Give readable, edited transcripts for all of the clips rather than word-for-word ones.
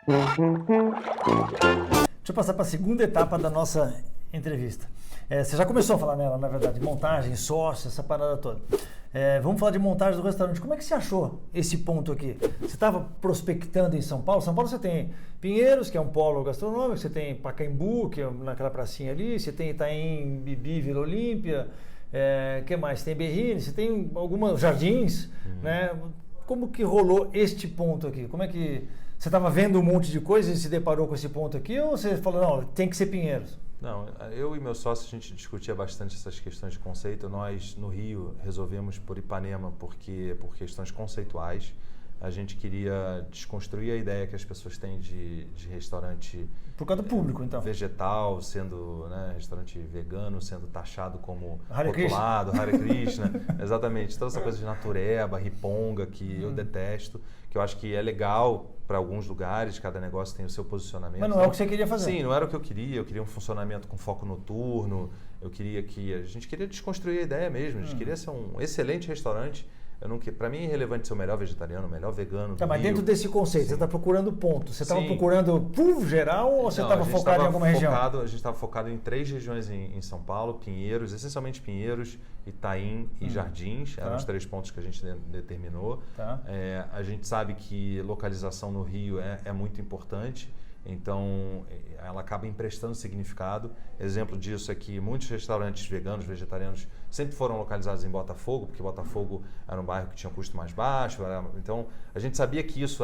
Deixa eu passar para a segunda etapa da nossa entrevista. Você já começou a falar nela, na verdade, montagem, sócio, essa parada toda. Vamos falar de montagem do restaurante. Como é que você achou esse ponto aqui? Você estava prospectando em São Paulo? São Paulo você tem Pinheiros, que é um polo gastronômico, você tem Pacaembu, que é naquela pracinha ali, você tem Itaim, Bibi, Vila Olímpia, que mais? Tem Berrini, você tem alguns jardins, né? Como que rolou este ponto aqui? Como é que você estava vendo um monte de coisa e se deparou com esse ponto aqui, ou você falou, não, tem que ser Pinheiros? Não, eu e meu sócio, a gente discutia bastante essas questões de conceito. Nós, no Rio, resolvemos por Ipanema por questões conceituais. A gente queria desconstruir a ideia que as pessoas têm de restaurante... Por causa do público, então. Vegetal, sendo, né, restaurante vegano, sendo taxado como Hare rotulado, Hare Krishna. Exatamente. Toda essa coisa de natureba, riponga, que eu detesto, que eu acho que é legal para alguns lugares, cada negócio tem o seu posicionamento. Mas não é o que você queria fazer. Sim, não era o que eu queria um funcionamento com foco noturno, a gente queria desconstruir a ideia mesmo, a gente queria ser um excelente restaurante. Para mim é irrelevante ser o melhor vegetariano, o melhor vegano do mas Rio. dentro desse conceito, você está procurando pontos. Você estava procurando geral ou você estava focado em alguma região? A gente estava focado em 3 regiões em São Paulo, Pinheiros, essencialmente Pinheiros, Itaim e Jardins. Eram os 3 pontos que a gente determinou. A gente sabe que localização no Rio é muito importante. Então, ela acaba emprestando significado. Exemplo disso é que muitos restaurantes veganos, vegetarianos, sempre foram localizados em Botafogo, porque Botafogo era um bairro que tinha um custo mais baixo. Então, a gente sabia que isso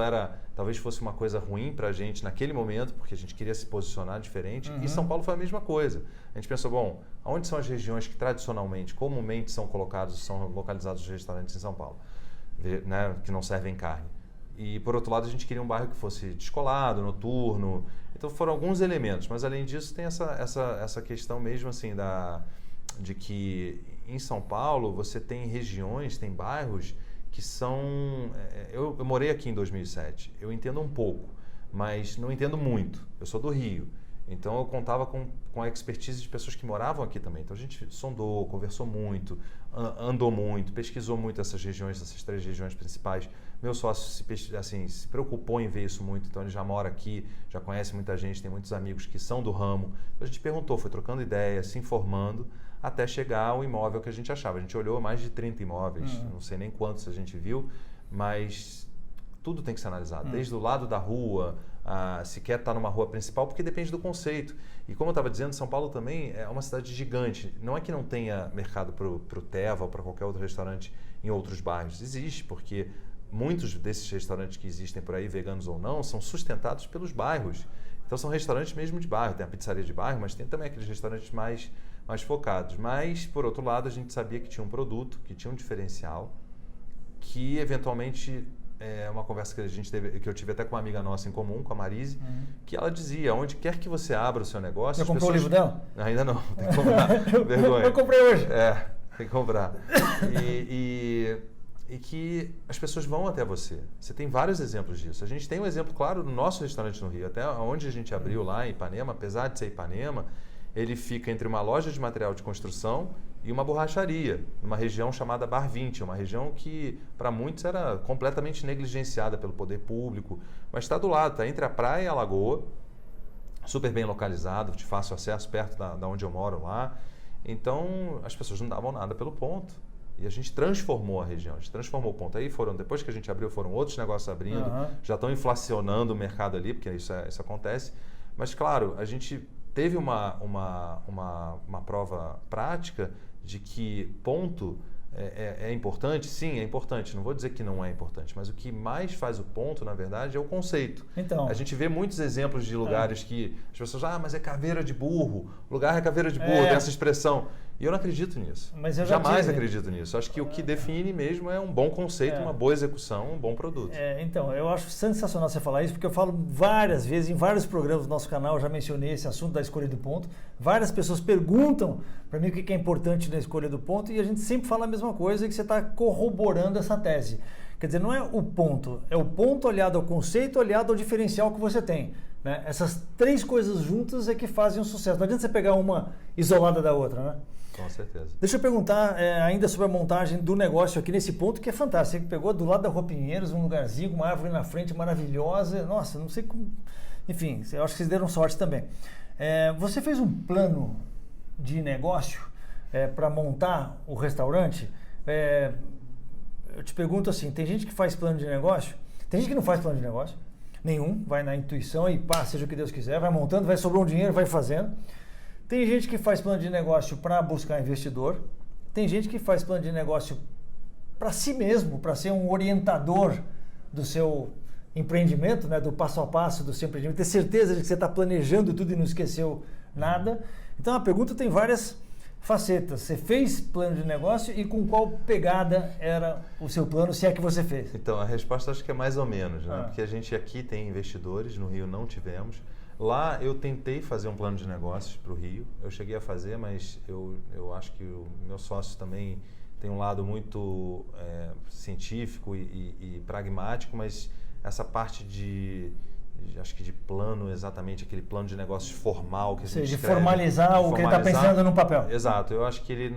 talvez fosse uma coisa ruim para a gente naquele momento, porque a gente queria se posicionar diferente. E São Paulo foi a mesma coisa. A gente pensou, bom, onde são as regiões que tradicionalmente, comumente são localizados os restaurantes em São Paulo, né, que não servem carne? E, por outro lado, a gente queria um bairro que fosse descolado, noturno. Então, foram alguns elementos. Mas, além disso, tem essa questão mesmo assim de que em São Paulo você tem regiões, tem bairros que são... Eu morei aqui em 2007. Eu entendo um pouco, mas não entendo muito. Eu sou do Rio. Então, eu contava com a expertise de pessoas que moravam aqui também. Então, a gente sondou, conversou muito, andou muito, pesquisou muito essas 3 regiões principais. Meu sócio se preocupou em ver isso muito, então ele já mora aqui, já conhece muita gente, tem muitos amigos que são do ramo. Então, a gente perguntou, foi trocando ideias, se informando, até chegar ao imóvel que a gente achava. A gente olhou mais de 30 imóveis, não sei nem quantos a gente viu, mas tudo tem que ser analisado, desde o lado da rua, se quer estar numa rua principal, porque depende do conceito. E como eu estava dizendo, São Paulo também é uma cidade gigante. Não é que não tenha mercado para o Teva ou para qualquer outro restaurante em outros bairros. Existe, porque muitos desses restaurantes que existem por aí, veganos ou não, são sustentados pelos bairros. Então são restaurantes mesmo de bairro. Tem a pizzaria de bairro, mas tem também aqueles restaurantes mais focados. Mas, por outro lado, a gente sabia que tinha um produto, que tinha um diferencial, que eventualmente... É uma conversa que eu tive até com uma amiga nossa em comum, com a Marise, que ela dizia, onde quer que você abra o seu negócio... Já comprou o livro dela? Ainda não, tem que comprar. Vergonha. Eu comprei hoje. Tem que comprar. E que as pessoas vão até você. Você tem vários exemplos disso. A gente tem um exemplo claro no nosso restaurante no Rio, até onde a gente abriu lá em Ipanema, apesar de ser Ipanema, ele fica entre uma loja de material de construção e uma borracharia, numa região chamada Bar 20, uma região que para muitos era completamente negligenciada pelo poder público, mas está do lado, está entre a praia e a lagoa, super bem localizado, de fácil acesso, perto da onde eu moro lá. Então, as pessoas não davam nada pelo ponto. E a gente transformou a região, a gente transformou o ponto. Aí depois que a gente abriu, foram outros negócios abrindo, já estão inflacionando o mercado ali, porque isso acontece. Mas, claro, a gente teve uma prova prática de que ponto é importante. Sim, é importante. Não vou dizer que não é importante, mas o que mais faz o ponto, na verdade, é o conceito. Então, a gente vê muitos exemplos de lugares que as pessoas mas é caveira de burro. O lugar é caveira de burro, tem essa expressão. E eu não acredito nisso. Mas eu jamais acredito nisso. Acho que o que define mesmo é um bom conceito, uma boa execução, um bom produto. Então, eu acho sensacional você falar isso, porque eu falo várias vezes, em vários programas do nosso canal, eu já mencionei esse assunto da escolha do ponto. Várias pessoas perguntam para mim o que é importante na escolha do ponto e a gente sempre fala a mesma coisa, que você está corroborando essa tese. Quer dizer, não é o ponto, é o ponto olhado ao conceito, olhado ao diferencial que você tem. né? Essas 3 coisas juntas é que fazem um sucesso. Não adianta você pegar uma isolada da outra, né? Com certeza. Deixa eu perguntar ainda sobre a montagem do negócio aqui nesse ponto que é fantástico. Você pegou do lado da Rua Pinheiros, um lugarzinho com uma árvore na frente maravilhosa. Nossa, não sei como... Enfim, eu acho que vocês deram sorte também. Você fez um plano de negócio para montar o restaurante? Eu te pergunto assim, tem gente que faz plano de negócio, tem gente que não faz plano de negócio, nenhum, vai na intuição e pá, seja o que Deus quiser, vai montando, vai sobrando um dinheiro, vai fazendo. Tem gente que faz plano de negócio para buscar investidor. Tem gente que faz plano de negócio para si mesmo, para ser um orientador do seu empreendimento, né, do passo a passo do seu empreendimento, ter certeza de que você está planejando tudo e não esqueceu nada. Então a pergunta tem várias facetas. Você fez plano de negócio e com qual pegada era o seu plano, se é que você fez? Então a resposta acho que é mais ou menos, né? Porque a gente aqui tem investidores, no Rio não tivemos. Lá eu tentei fazer um plano de negócios para o Rio, eu cheguei a fazer, mas eu acho que o meu sócio também tem um lado muito científico e pragmático, mas essa parte acho que de plano, exatamente aquele plano de negócios formal que a gente escreve, formalizar o que ele está pensando no papel. Exato, eu acho que ele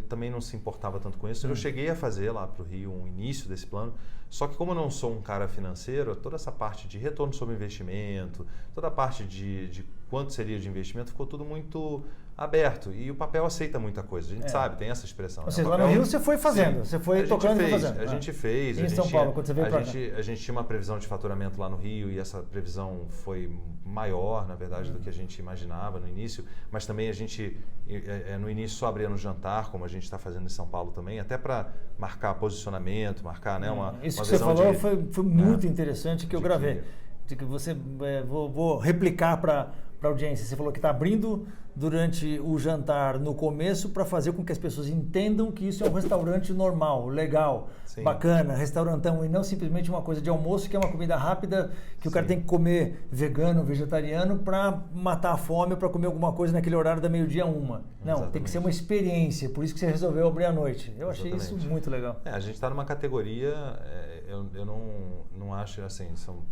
também não se importava tanto com isso. Eu cheguei a fazer lá para o Rio um início desse plano, só que como eu não sou um cara financeiro, toda essa parte de retorno sobre investimento, toda a parte de quanto seria de investimento, ficou tudo muito aberto. E o papel aceita muita coisa. A gente sabe, tem essa expressão. Ou seja, lá no Rio você foi fazendo, você foi tocando e fazendo. A gente fez. E em São Paulo, quando você veio para cá? A gente tinha uma previsão de faturamento lá no Rio e essa previsão foi maior, na verdade, do que a gente imaginava no início. Mas também a gente, no início, só abria no jantar, como a gente está fazendo em São Paulo também, até para marcar posicionamento, marcar uma Isso uma que você visão falou foi muito interessante que eu gravei. Que você vou replicar para a audiência. Você falou que está abrindo durante o jantar no começo para fazer com que as pessoas entendam que isso é um restaurante normal, legal, bacana, restaurantão, e não simplesmente uma coisa de almoço que é uma comida rápida que o cara tem que comer vegano, vegetariano para matar a fome ou para comer alguma coisa naquele horário da meio-dia 1. Não, Exatamente. Tem que ser uma experiência, por isso que você resolveu abrir à noite. Eu achei isso muito legal. A gente está numa categoria, eu não acho assim, são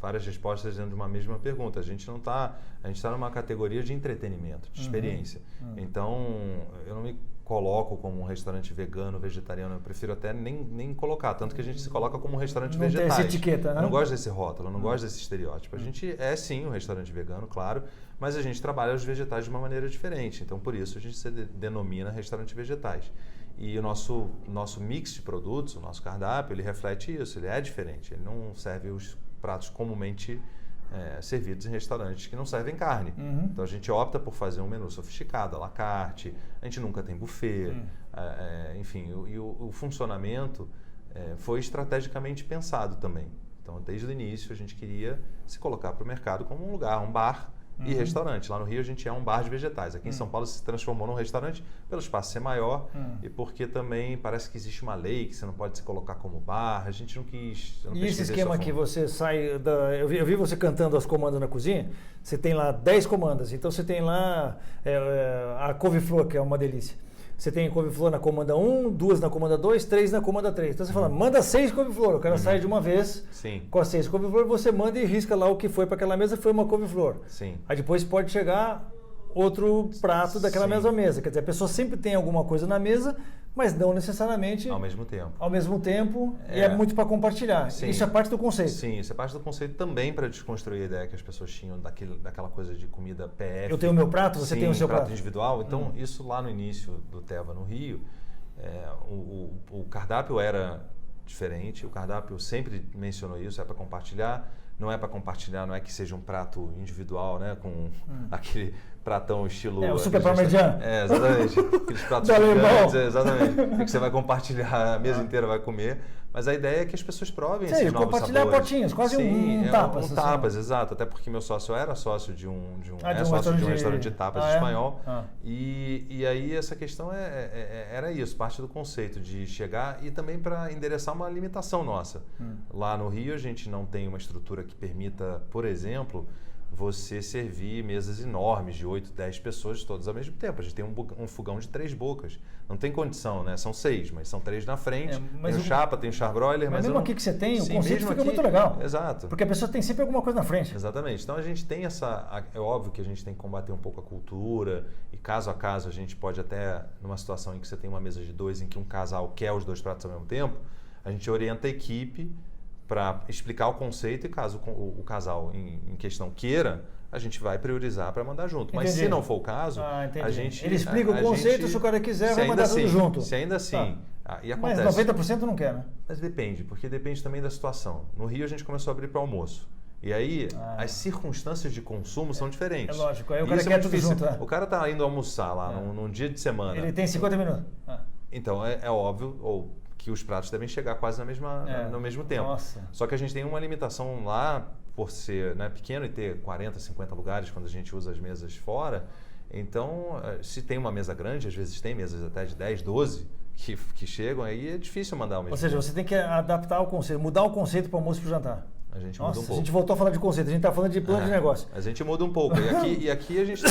várias respostas dentro de uma mesma pergunta. A gente está numa categoria de entretenimento, de experiência. Então, eu não me coloco como um restaurante vegano, vegetariano, eu prefiro até nem colocar, tanto que a gente se coloca como um restaurante vegetais. Não tem essa etiqueta, né? Eu não gosto desse rótulo, eu não gosto desse estereótipo. A gente é sim um restaurante vegano, claro, mas a gente trabalha os vegetais de uma maneira diferente. Então, por isso, a gente se denomina restaurante vegetais. E o nosso mix de produtos, o nosso cardápio, ele reflete isso, ele é diferente. Ele não serve os pratos comumente servidos em restaurantes que não servem carne. Então a gente opta por fazer um menu sofisticado, à la carte, a gente nunca tem buffet, enfim, o funcionamento foi estrategicamente pensado também. Então desde o início a gente queria se colocar para o mercado como um lugar, um bar e restaurante. Lá no Rio a gente é um bar de vegetais. Aqui em São Paulo se transformou num restaurante pelo espaço ser maior e porque também parece que existe uma lei que você não pode se colocar como bar. A gente não quis. E esse esquema que você sai eu vi você cantando as comandas na cozinha. Você tem lá 10 comandas. Então você tem lá a couve-flor, que é uma delícia. Você tem couve-flor na comanda 1, 2 na comanda 2, 3 na comanda 3. Então você fala, manda 6 couve-flor, o cara sai de uma vez com as 6 couve-flor, você manda e risca lá o que foi para aquela mesa, foi uma couve-flor. Aí depois pode chegar outro prato daquela mesma mesa. Quer dizer, a pessoa sempre tem alguma coisa na mesa, mas não necessariamente ao mesmo tempo. Ao mesmo tempo, e é muito para compartilhar. Isso é parte do conceito. Sim, isso é parte do conceito também para desconstruir a ideia que as pessoas tinham daquela coisa de comida PF. Eu tenho o meu prato, você tem o seu prato. Individual. Então, isso lá no início do Teva no Rio, o cardápio era diferente, o cardápio sempre mencionou isso, é para compartilhar. Não é para compartilhar, não é que seja um prato individual, né, com aquele pratão estilo... o super parmegiano. Exatamente. Aqueles pratos gigantes, exatamente. Que você vai compartilhar, a mesa inteira vai comer. Mas a ideia é que as pessoas provem esses novos sabores. Compartilhar potinhos, quase um tapas. Um tapas, exato. Até porque meu sócio era sócio de um restaurante de tapas espanhol. E aí essa questão era isso, parte do conceito de chegar e também para endereçar uma limitação nossa. Lá no Rio a gente não tem uma estrutura que permita, por exemplo, você servir mesas enormes de 8, 10 pessoas todas ao mesmo tempo. A gente tem um fogão de 3 bocas. Não tem condição, né? São 6, mas são 3 na frente. Tem o chapa, tem o charbroiler. Mas mesmo aqui que você tem, o conceito fica aqui, muito legal. Exato. Porque a pessoa tem sempre alguma coisa na frente. Exatamente. Então a gente tem é óbvio que a gente tem que combater um pouco a cultura e caso a caso a gente pode até, numa situação em que você tem uma mesa de 2 em que um casal quer os 2 pratos ao mesmo tempo, a gente orienta a equipe para explicar o conceito e caso o casal em questão queira, a gente vai priorizar para mandar junto. Mas se não for o caso, a gente... Ele explica o conceito, se o cara quiser, vai mandar tudo junto. Se ainda assim... E acontece, mas 90% não quer, né? Mas depende, porque depende também da situação. No Rio a gente começou a abrir para almoço. E aí as circunstâncias de consumo são diferentes. É lógico, aí o cara quer tudo junto. O cara tá indo almoçar lá num dia de semana. Ele tem 50 minutos. Então é óbvio que os pratos devem chegar quase no mesmo tempo. Nossa. Só que a gente tem uma limitação lá, por ser pequeno e ter 40, 50 lugares quando a gente usa as mesas fora. Então, se tem uma mesa grande, às vezes tem mesas até de 10, 12 que chegam, aí é difícil mandar o mesmo. Ou seja, você tem que adaptar o conceito, mudar o conceito para o almoço e para o jantar. A gente muda um pouco. A gente voltou a falar de conceito, a gente está falando de plano de negócio. A gente muda um pouco. E aqui a gente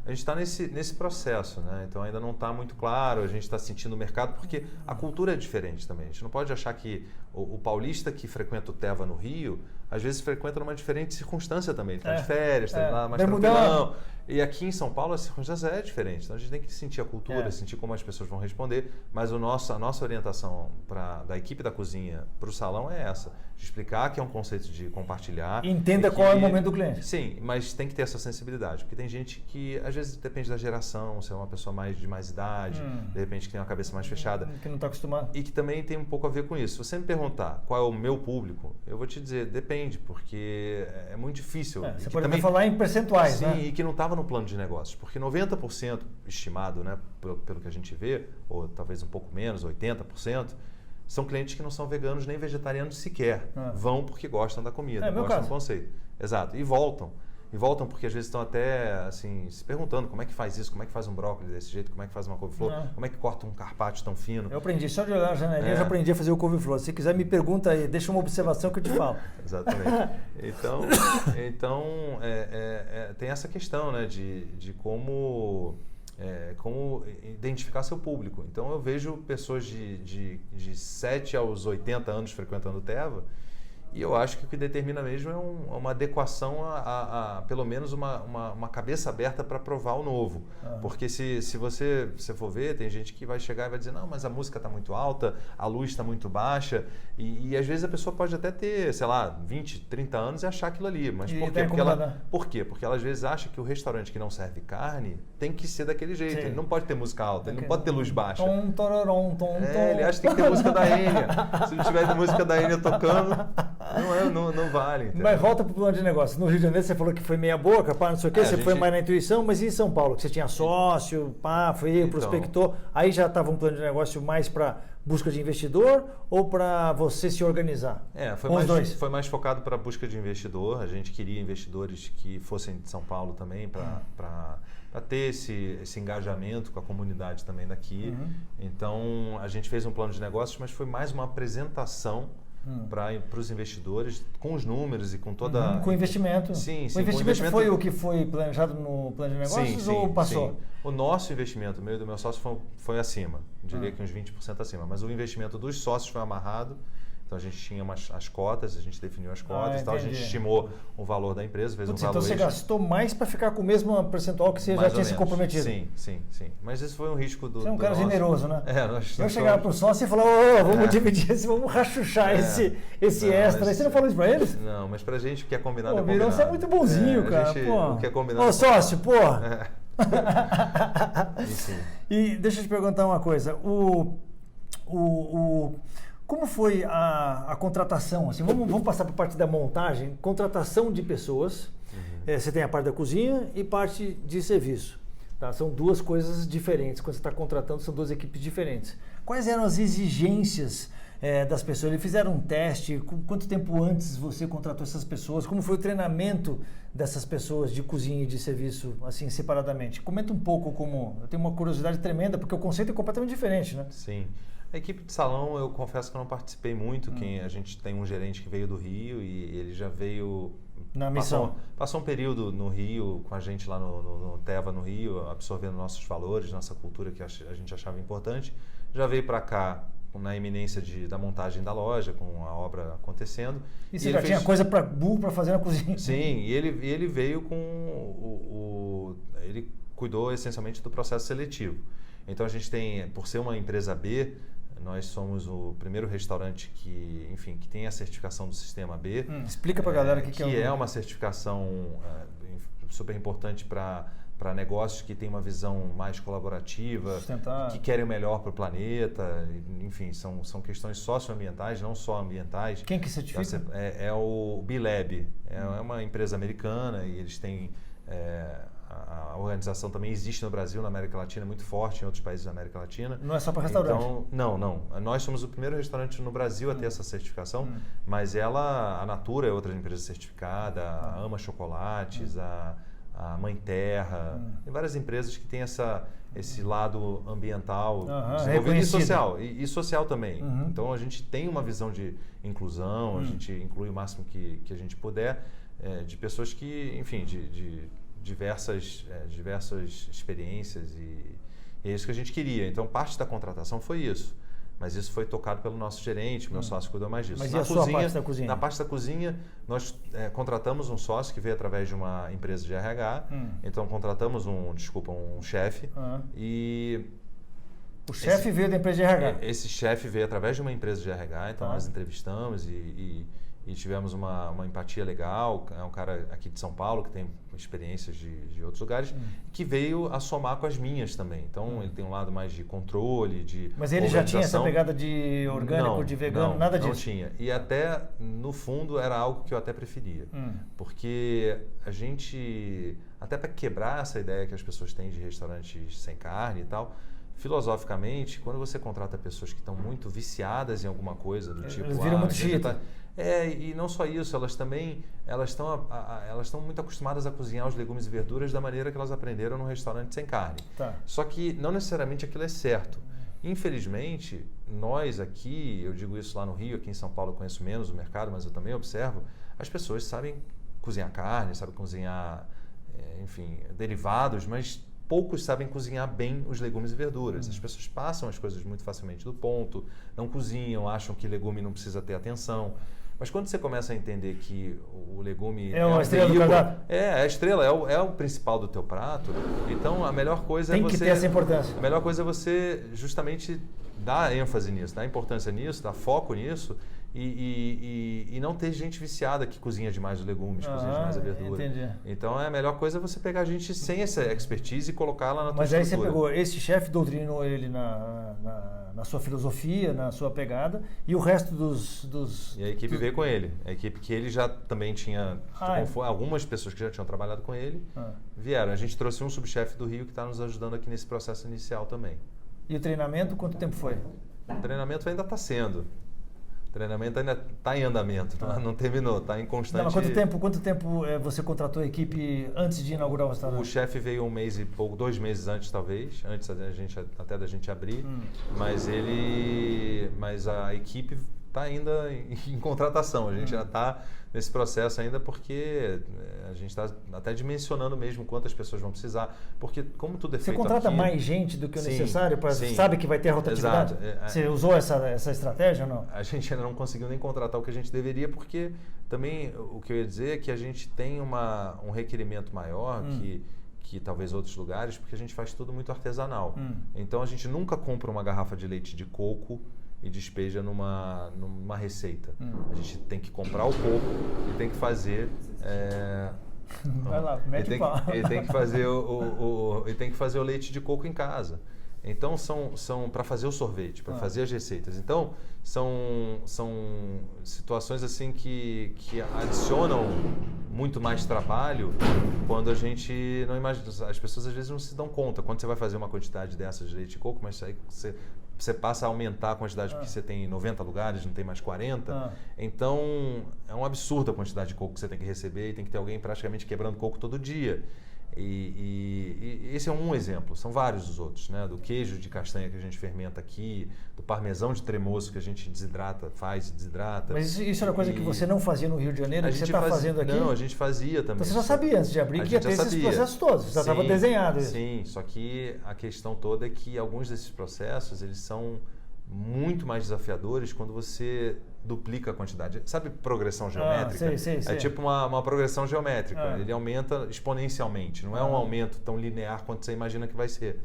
está nesse processo, né? Então ainda não está muito claro, a gente está sentindo o mercado, porque a cultura é diferente também. A gente não pode achar que o paulista que frequenta o Teva no Rio, às vezes frequenta numa diferente circunstância também. Ele está de férias, está lá mais tranquilão. E aqui em São Paulo a circunstância é diferente. Então a gente tem que sentir a cultura, sentir como as pessoas vão responder. Mas a nossa orientação da equipe da cozinha para o salão é essa. De explicar que é um conceito de compartilhar. Entenda qual é o momento do cliente. Sim, mas tem que ter essa sensibilidade. Porque tem gente que, às vezes, depende da geração, se é uma pessoa de mais idade, de repente que tem uma cabeça mais fechada. Que não está acostumado. E que também tem um pouco a ver com isso. Se você me perguntar qual é o meu público, eu vou te dizer, depende, porque é muito difícil. Você pode também falar em percentuais, sim, né? E que não estava no plano de negócios. Porque 90% estimado, né, pelo que a gente vê, ou talvez um pouco menos, 80%, são clientes que não são veganos nem vegetarianos sequer. Vão porque gostam da comida, gostam do conceito. Exato. E voltam. E voltam porque às vezes estão até assim, se perguntando como é que faz isso, como é que faz um brócolis desse jeito, como é que faz uma couve-flor, como é que corta um carpaccio tão fino. Eu aprendi, só de olhar a janelinha eu já aprendi a fazer o couve-flor. Se quiser me pergunta aí, deixa uma observação que eu te falo. Exatamente. Então tem essa questão, né, de como identificar seu público. Então eu vejo pessoas de 7 aos 80 anos frequentando o Teva e eu acho que o que determina mesmo é uma adequação a pelo menos uma cabeça aberta para provar o novo. Porque se você for ver, tem gente que vai chegar e vai dizer, não, mas a música está muito alta, a luz está muito baixa e às vezes a pessoa pode até ter, sei lá, 20, 30 anos e achar aquilo ali. Mas por quê? Por quê? Porque ela às vezes acha que o restaurante que não serve carne tem que ser daquele jeito. Sim. Ele não pode ter música alta, ele não pode ter luz baixa. Ele acha que tem que ter música da Enya. Se não tiver música da Enya tocando, não vale. Entendeu? Mas volta para o plano de negócio. No Rio de Janeiro você falou que foi meia boca, não sei o quê, você foi mais na intuição, mas e em São Paulo? Que você tinha sócio, prospectou, aí já estava um plano de negócio mais para busca de investidor ou para você se organizar? Foi mais focado para a busca de investidor. A gente queria investidores que fossem de São Paulo também para ter esse engajamento com a comunidade também daqui. Então, a gente fez um plano de negócios, mas foi mais uma apresentação para os investidores, com os números e com toda... Com investimento. Sim, o investimento foi o que foi planejado no plano de negócios ou passou? Sim. O nosso investimento, o meu e do meu sócio, foi acima. Diria que uns 20% acima. Mas o investimento dos sócios foi amarrado. Então a gente tinha as cotas, a gente definiu as cotas, a gente estimou o valor da empresa, fez um valor. Então você gastou mais para ficar com o mesmo percentual que você já tinha se comprometido? Sim. Mas esse foi um risco do. Você é um cara generoso, né? Eu chegava para o sócio e falava, vamos dividir, vamos rachuchar esse extra. Aí você não falou isso para eles? Não, mas para a gente o que é combinado é combinado. Você é muito bonzinho, cara. O que é combinado. Sócio, E deixa eu te perguntar uma coisa. Como foi a contratação? Assim, vamos passar para a parte da montagem. Contratação de pessoas. Você tem a parte da cozinha e parte de serviço. Tá? São duas coisas diferentes. Quando você está contratando, são duas equipes diferentes. Quais eram as exigências das pessoas? Eles fizeram um teste? Quanto tempo antes você contratou essas pessoas? Como foi o treinamento dessas pessoas de cozinha e de serviço, assim, separadamente? Comenta um pouco como... Eu tenho uma curiosidade tremenda, porque o conceito é completamente diferente, né? Sim. A equipe de salão, eu confesso que eu não participei muito. A gente tem um gerente que veio do Rio e ele já veio Na missão. Passou um período no Rio, com a gente lá no Teva, no Rio, absorvendo nossos valores, nossa cultura que a gente achava importante. Já veio para cá na iminência da montagem da loja, com a obra acontecendo. E você já tinha coisa burro para fazer na cozinha? Sim, e ele veio com ele cuidou essencialmente do processo seletivo. Então a gente tem, por ser uma empresa B, nós somos o primeiro restaurante que tem a certificação do Sistema B. Explica para a galera o que é uma certificação super importante para negócios que têm uma visão mais colaborativa, que querem o melhor para o planeta. Enfim, são questões socioambientais, não só ambientais. Quem que certifica? É o B-Lab. É uma empresa americana e eles têm... A organização também existe no Brasil, na América Latina, muito forte em outros países da América Latina. Não é só para restaurante? Então, não. Nós somos o primeiro restaurante no Brasil a ter essa certificação, mas a Natura é outra empresa certificada, a Ama Chocolates, a Mãe Terra, tem várias empresas que têm esse lado ambiental desenvolvido e social também. Então a gente tem uma visão de inclusão, a gente inclui o máximo que a gente puder, de pessoas que, enfim, de diversas experiências e é isso que a gente queria. Então parte da contratação foi isso. Mas isso foi tocado pelo nosso gerente, o meu sócio cuidou mais disso. Mas e a sua parte da cozinha? Na parte da cozinha, nós contratamos um sócio que veio através de uma empresa de RH. Então, contratamos um chefe. E o chefe veio da empresa de RH? Esse chefe veio através de uma empresa de RH. Então, nós entrevistamos e tivemos uma empatia legal. É um cara aqui de São Paulo que tem experiências de outros lugares, que veio a somar com as minhas também. Então, ele tem um lado mais de controle, de Mas ele já tinha essa pegada de orgânico, de vegano, nada disso? Não tinha. E até, no fundo, era algo que eu até preferia. Porque a gente, até para quebrar essa ideia que as pessoas têm de restaurantes sem carne e tal, filosoficamente, quando você contrata pessoas que estão muito viciadas em alguma coisa, do tipo... Eles viram muito chita. E não só isso, elas estão muito acostumadas a cozinhar os legumes e verduras da maneira que elas aprenderam num restaurante sem carne. Só que não necessariamente aquilo é certo. Infelizmente, nós aqui, eu digo isso lá no Rio, aqui em São Paulo eu conheço menos o mercado, mas eu também observo, as pessoas sabem cozinhar carne, sabem cozinhar, derivados, mas poucos sabem cozinhar bem os legumes e verduras. As pessoas passam as coisas muito facilmente do ponto, não cozinham, acham que legume não precisa ter atenção. Mas quando você começa a entender que o legume é uma estrela do cardápio. É a estrela, é o principal do teu prato. Então a melhor coisa tem que ter essa importância. A melhor coisa é você justamente dar ênfase nisso, dar importância nisso, dar foco nisso e não ter gente viciada que cozinha demais os legumes, cozinha demais a verdura. Entendi. Então a melhor coisa é você pegar gente sem essa expertise e colocar lá na tua estrutura. Mas aí você pegou esse chefe, doutrinou ele na sua filosofia, na sua pegada, e o resto dos... E a equipe veio com ele. A equipe que ele já também tinha... Algumas pessoas que já tinham trabalhado com ele vieram. A gente trouxe um subchefe do Rio que está nos ajudando aqui nesse processo inicial também. E o treinamento, quanto tempo foi? O treinamento ainda está sendo. O treinamento ainda está em andamento, não terminou, está em constante... Não, mas quanto tempo você contratou a equipe antes de inaugurar o restaurante? O chefe veio 1 mês e pouco, 2 meses antes talvez, antes até da gente abrir, mas a equipe está ainda em contratação, a gente já está nesse processo ainda porque a gente está até dimensionando mesmo quantas pessoas vão precisar, porque como tudo é feito aqui... Você contrata mais gente do que o necessário? Sabe que vai ter rotatividade? Exato. Você usou essa estratégia ou não? A gente ainda não conseguiu nem contratar o que a gente deveria, porque também o que eu ia dizer é que a gente tem um requerimento maior que talvez outros lugares, porque a gente faz tudo muito artesanal. Então a gente nunca compra uma garrafa de leite de coco e despeja numa receita. A gente tem que comprar o coco e tem que fazer... Vai lá, mete o pau. E tem que fazer o leite de coco em casa. Então, são para fazer o sorvete, para fazer as receitas. Então, são situações assim que adicionam muito mais trabalho quando a gente não imagina. As pessoas às vezes não se dão conta. Quando você vai fazer uma quantidade dessas de leite de coco, mas aí você passa a aumentar a quantidade porque você tem 90 lugares, não tem mais 40. Então, é um absurdo a quantidade de coco que você tem que receber e tem que ter alguém praticamente quebrando coco todo dia. E esse é um exemplo, são vários os outros, né? Do queijo de castanha que a gente fermenta aqui, do parmesão de tremoço que a gente desidrata, desidrata. Mas isso era coisa que você não fazia no Rio de Janeiro, que você está fazendo aqui? Não, a gente fazia também. Então você já sabia antes de abrir que ia ter esses processos todos, já estava desenhado isso. Sim, só que a questão toda é que alguns desses processos, eles são muito mais desafiadores quando você duplica a quantidade. Sabe progressão geométrica? Sei. É tipo uma progressão geométrica. Ele aumenta exponencialmente. Não é um aumento tão linear quanto você imagina que vai ser.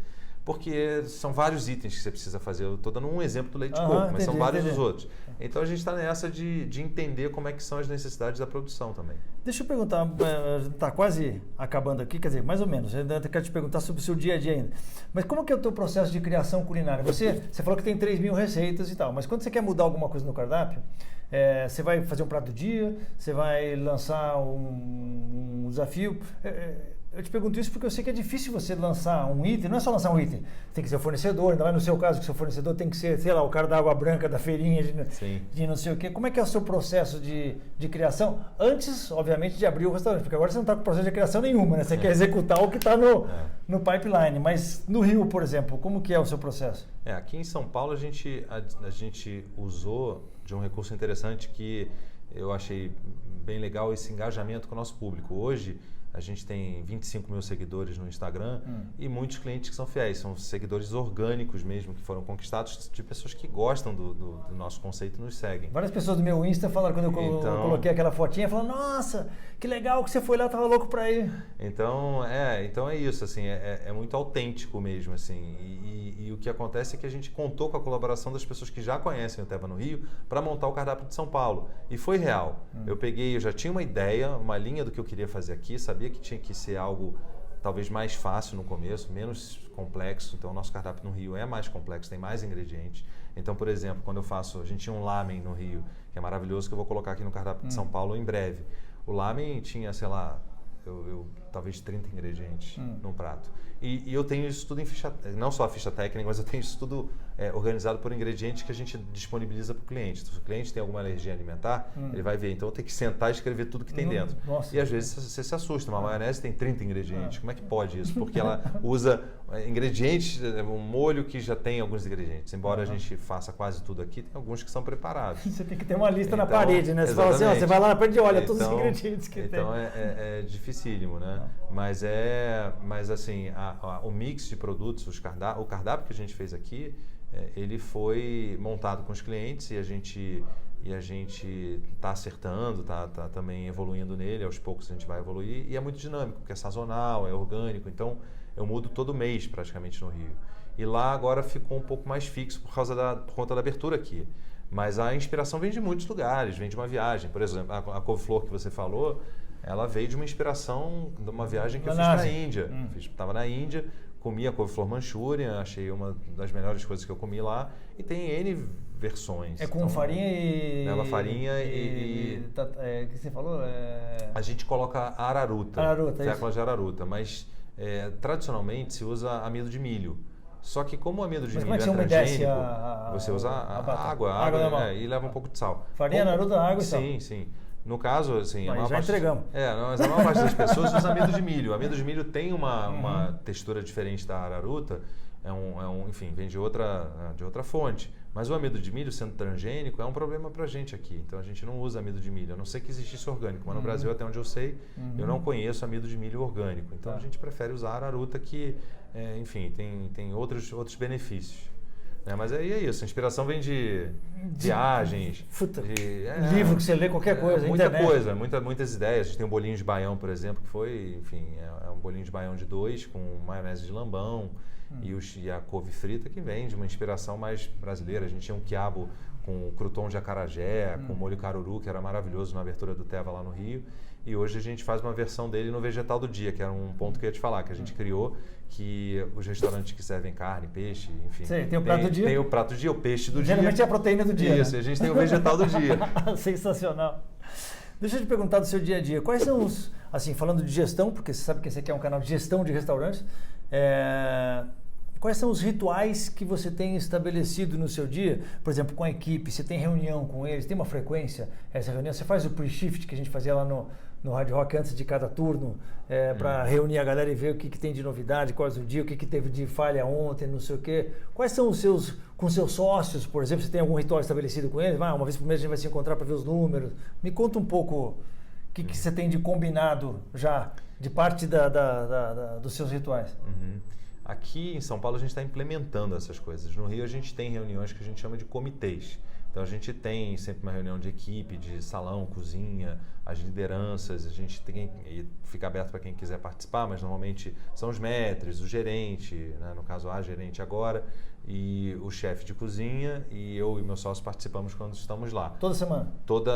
Porque são vários itens que você precisa fazer. Eu estou dando um exemplo do leite de coco, mas são vários os outros. Então a gente está nessa de entender como é que são as necessidades da produção também. Deixa eu perguntar, está quase acabando aqui, quer dizer, mais ou menos. Eu ainda quero te perguntar sobre o seu dia a dia ainda. Mas como que é o teu processo de criação culinária? Você falou que tem 3.000 receitas e tal, mas quando você quer mudar alguma coisa no cardápio, você vai fazer um prato do dia, você vai lançar um desafio. Eu te pergunto isso porque eu sei que é difícil você lançar um item, não é só lançar um item, tem que ser o fornecedor, ainda mais no seu caso que o seu fornecedor tem que ser, sei lá, o cara da água branca, da feirinha, de não sei o quê. Como é que é o seu processo de criação? Antes, obviamente, de abrir o restaurante, porque agora você não está com processo de criação nenhuma, né? Você quer executar o que está no pipeline, mas no Rio, por exemplo, como que é o seu processo? Aqui em São Paulo a gente usou de um recurso interessante que eu achei bem legal, esse engajamento com o nosso público. Hoje, a gente tem 25 mil seguidores no Instagram e muitos clientes que são fiéis, são seguidores orgânicos mesmo, que foram conquistados de pessoas que gostam do nosso conceito e nos seguem. Várias pessoas do meu Insta falaram, quando eu coloquei aquela fotinha, falaram, nossa, que legal que você foi lá, tava louco pra ir. Então é isso, assim, é muito autêntico mesmo, assim, e o que acontece é que a gente contou com a colaboração das pessoas que já conhecem o Teva no Rio para montar o cardápio de São Paulo, e foi real. Eu já tinha uma ideia, uma linha do que eu queria fazer aqui, sabia que tinha que ser algo talvez mais fácil no começo, menos complexo. Então o nosso cardápio no Rio é mais complexo, tem mais ingredientes. Então, por exemplo, quando a gente tinha um lamen no Rio, que é maravilhoso, que eu vou colocar aqui no cardápio de São Paulo em breve. O lamen tinha, sei lá, talvez 30 ingredientes num prato. E eu tenho isso tudo em ficha, não só a ficha técnica, mas eu tenho isso tudo organizado por ingredientes que a gente disponibiliza para o cliente. Se o cliente tem alguma alergia alimentar, ele vai ver. Então eu tenho que sentar e escrever tudo que tem dentro. Nossa. E às vezes você se assusta. Uma maionese tem 30 ingredientes. Como é que pode isso? Porque ela usa ingredientes, um molho que já tem alguns ingredientes. Embora a gente faça quase tudo aqui, tem alguns que são preparados. Você tem que ter uma lista na parede, né? Você fala assim, você vai lá na parede e olha todos os ingredientes que tem. Então é dificílimo, né? Mas assim, o mix de produtos, o cardápio que a gente fez aqui, ele foi montado com os clientes e a gente está acertando, está também evoluindo nele, aos poucos a gente vai evoluir, e é muito dinâmico, porque é sazonal, é orgânico, então eu mudo todo mês praticamente no Rio. E lá agora ficou um pouco mais fixo por conta da abertura aqui. Mas a inspiração vem de muitos lugares, vem de uma viagem. Por exemplo, a couve-flor que você falou, ela veio de uma inspiração de uma viagem que eu fiz na Índia. Estava na Índia, comi a couve-flor Manchúria, achei uma das melhores coisas que eu comi lá, e tem N versões. É com então, farinha e... Leva farinha o que você falou? A gente coloca araruta, fécula de araruta, mas tradicionalmente se usa amido de milho. Só que como o amido de milho é transgênico, você usa a água e leva um pouco de sal. Farinha, araruta, água e sal. Sim. No caso, assim... já entregamos. Mas a maior parte das pessoas usa amido de milho. O amido de milho tem uma textura diferente da araruta, enfim, vem de outra fonte. Mas o amido de milho, sendo transgênico, é um problema pra gente aqui. Então a gente não usa amido de milho, a não ser que existisse orgânico. Mas no Brasil, até onde eu sei, eu não conheço amido de milho orgânico. Então a gente prefere usar a araruta que, enfim, tem outros benefícios. Mas é isso, a inspiração vem de viagens, livro que você lê, qualquer coisa, muitas ideias. A gente tem um bolinho de baião, por exemplo, que foi, enfim, é um bolinho de baião de 2 com maionese de lambão e a couve frita, que vem de uma inspiração mais brasileira. A gente tinha um quiabo com crouton de acarajé, com molho caruru, que era maravilhoso na abertura do Teva lá no Rio. E hoje a gente faz uma versão dele no Vegetal do Dia, que era um ponto que eu ia te falar, que a gente criou, que os restaurantes que servem carne, peixe, enfim... Sim, tem o prato do dia. Tem o prato do dia, o peixe do dia. Geralmente é a proteína do dia. Isso, né? A gente tem o Vegetal do Dia. Sensacional. Deixa eu te perguntar do seu dia a dia. Quais são os... Assim, falando de gestão, porque você sabe que esse aqui é um canal de gestão de restaurantes, Quais são os rituais que você tem estabelecido no seu dia? Por exemplo, com a equipe, você tem reunião com eles, tem uma frequência essa reunião? Você faz o pre-shift que a gente fazia lá no Hard Rock antes de cada turno, para reunir a galera e ver o que tem de novidade, quais o dia, o que teve de falha ontem, não sei o quê. Quais são os seus, com seus sócios, por exemplo, você tem algum ritual estabelecido com eles? Uma vez por mês a gente vai se encontrar para ver os números. Me conta um pouco o que você tem de combinado já, de parte dos seus rituais. Aqui em São Paulo a gente está implementando essas coisas. No Rio a gente tem reuniões que a gente chama de comitês. Então a gente tem sempre uma reunião de equipe, de salão, cozinha, as lideranças, a gente tem, e fica aberto para quem quiser participar, mas normalmente são os maîtres, o gerente, né? No caso a gerente agora, e o chefe de cozinha, e eu e meu sócio participamos quando estamos lá. Toda semana?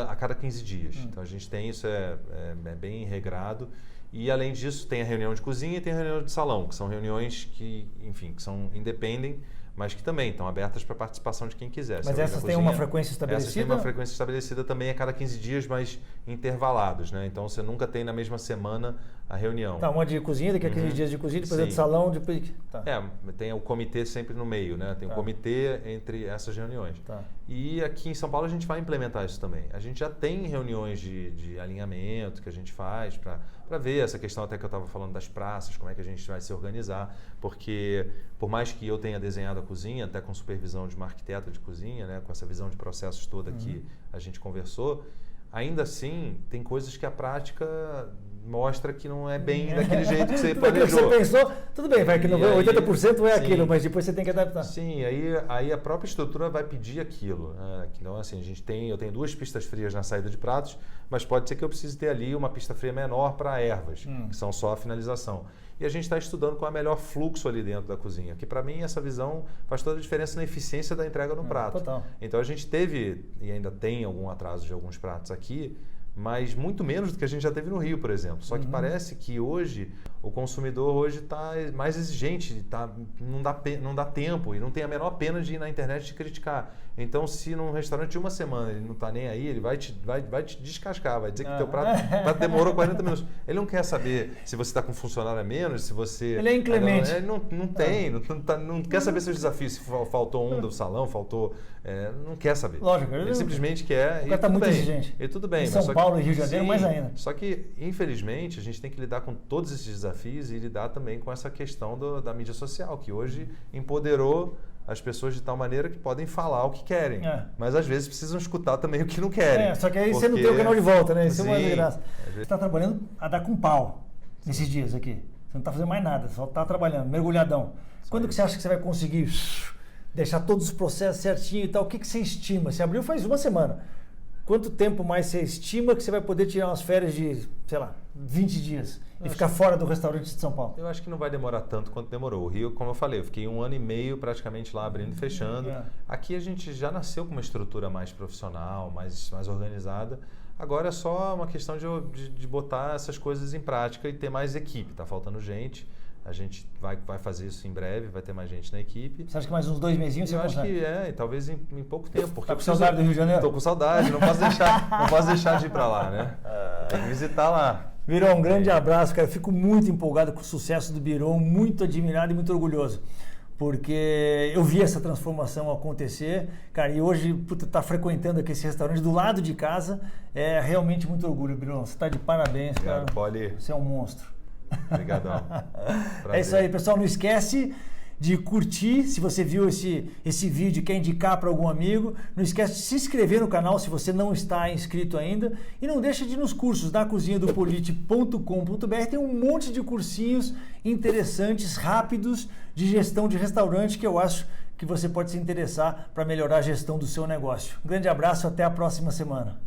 A cada 15 dias. Então a gente tem isso, é bem regrado. E além disso tem a reunião de cozinha e tem a reunião de salão, que são reuniões que, enfim, que são independem, mas que também estão abertas para participação de quem quiser. Mas essas têm uma frequência estabelecida? Essas têm uma frequência estabelecida também a cada 15 dias, mas intervalados, né? Então você nunca tem na mesma semana a reunião. Tá, uma de cozinha, daqui a 15 dias de cozinha, depois é de salão, depois... Tá. Tem o comitê sempre no meio, né? Tem o comitê entre essas reuniões. Tá. E aqui em São Paulo a gente vai implementar isso também. A gente já tem reuniões de alinhamento que a gente faz para ver essa questão até que eu estava falando das praças, como é que a gente vai se organizar, porque por mais que eu tenha desenhado a cozinha, até com supervisão de uma arquiteta de cozinha, né? Com essa visão de processos toda que a gente conversou, ainda assim tem coisas que a prática mostra que não é bem daquele jeito que você planejou. Que você pensou, tudo bem, vai que 80% é aquilo, mas depois você tem que adaptar. Sim, aí a própria estrutura vai pedir aquilo. Né? Então, assim, eu tenho 2 pistas frias na saída de pratos, mas pode ser que eu precise ter ali uma pista fria menor para ervas, que são só a finalização. E a gente está estudando qual é o melhor fluxo ali dentro da cozinha, que para mim essa visão faz toda a diferença na eficiência da entrega no prato. Total. Então a gente teve, e ainda tem algum atraso de alguns pratos aqui, mas muito menos do que a gente já teve no Rio, por exemplo. Só que parece que hoje o consumidor está mais exigente, não dá tempo e não tem a menor pena de ir na internet te criticar. Então, se num restaurante de uma semana ele não está nem aí, ele vai te descascar, vai dizer que teu prato demorou 40 minutos. Ele não quer saber se você está com funcionário a menos, se você... Ele é inclemente. Ele não quer saber seus desafios, se faltou do salão, faltou... não quer saber. Lógico. Ele simplesmente quer... O cara está muito exigente. E tudo bem. Em São Paulo e Rio de Janeiro, mais ainda. Só que, infelizmente, a gente tem que lidar com todos esses desafios e lidar também com essa questão da mídia social, que hoje empoderou as pessoas de tal maneira que podem falar o que querem, mas às vezes precisam escutar também o que não querem. Só que aí você não tem o canal de volta, né? Isso é uma desgraça. Você está trabalhando a dar com pau nesses dias aqui. Você não está fazendo mais nada, só está trabalhando, mergulhadão. Quando que você acha que você vai conseguir deixar todos os processos certinho e tal? O que você estima? Você abriu faz uma semana. Quanto tempo mais você estima que você vai poder tirar umas férias de, sei lá, 20 dias e ficar fora do restaurante de São Paulo? Eu acho que não vai demorar tanto quanto demorou. O Rio, como eu falei, eu fiquei 1 ano e meio praticamente lá abrindo e fechando. Aqui a gente já nasceu com uma estrutura mais profissional, mais organizada. Agora é só uma questão de botar essas coisas em prática e ter mais equipe. Está faltando gente. A gente vai fazer isso em breve, vai ter mais gente na equipe. Você acha que mais uns 2 mesinhos você consegue? Eu acho que talvez em pouco tempo. Porque tá com saudade do Rio de Janeiro? Estou com saudade, não posso deixar de ir para lá, né? Tem que visitar lá. Biron, um grande abraço, cara. Eu fico muito empolgado com o sucesso do Biron, muito admirado e muito orgulhoso. Porque eu vi essa transformação acontecer, cara, e hoje tá frequentando aqui esse restaurante do lado de casa, é realmente muito orgulho, Biron. Você está de parabéns, cara. Poli. Você é um monstro. Obrigadão. É isso aí, pessoal. Não esquece de curtir se você viu esse vídeo, quer indicar para algum amigo. Não esquece de se inscrever no canal se você não está inscrito ainda. E não deixa de ir nos cursos da cozinhadopolite.com.br. Tem um monte de cursinhos interessantes, rápidos, de gestão de restaurante que eu acho que você pode se interessar para melhorar a gestão do seu negócio. Um grande abraço, até a próxima semana.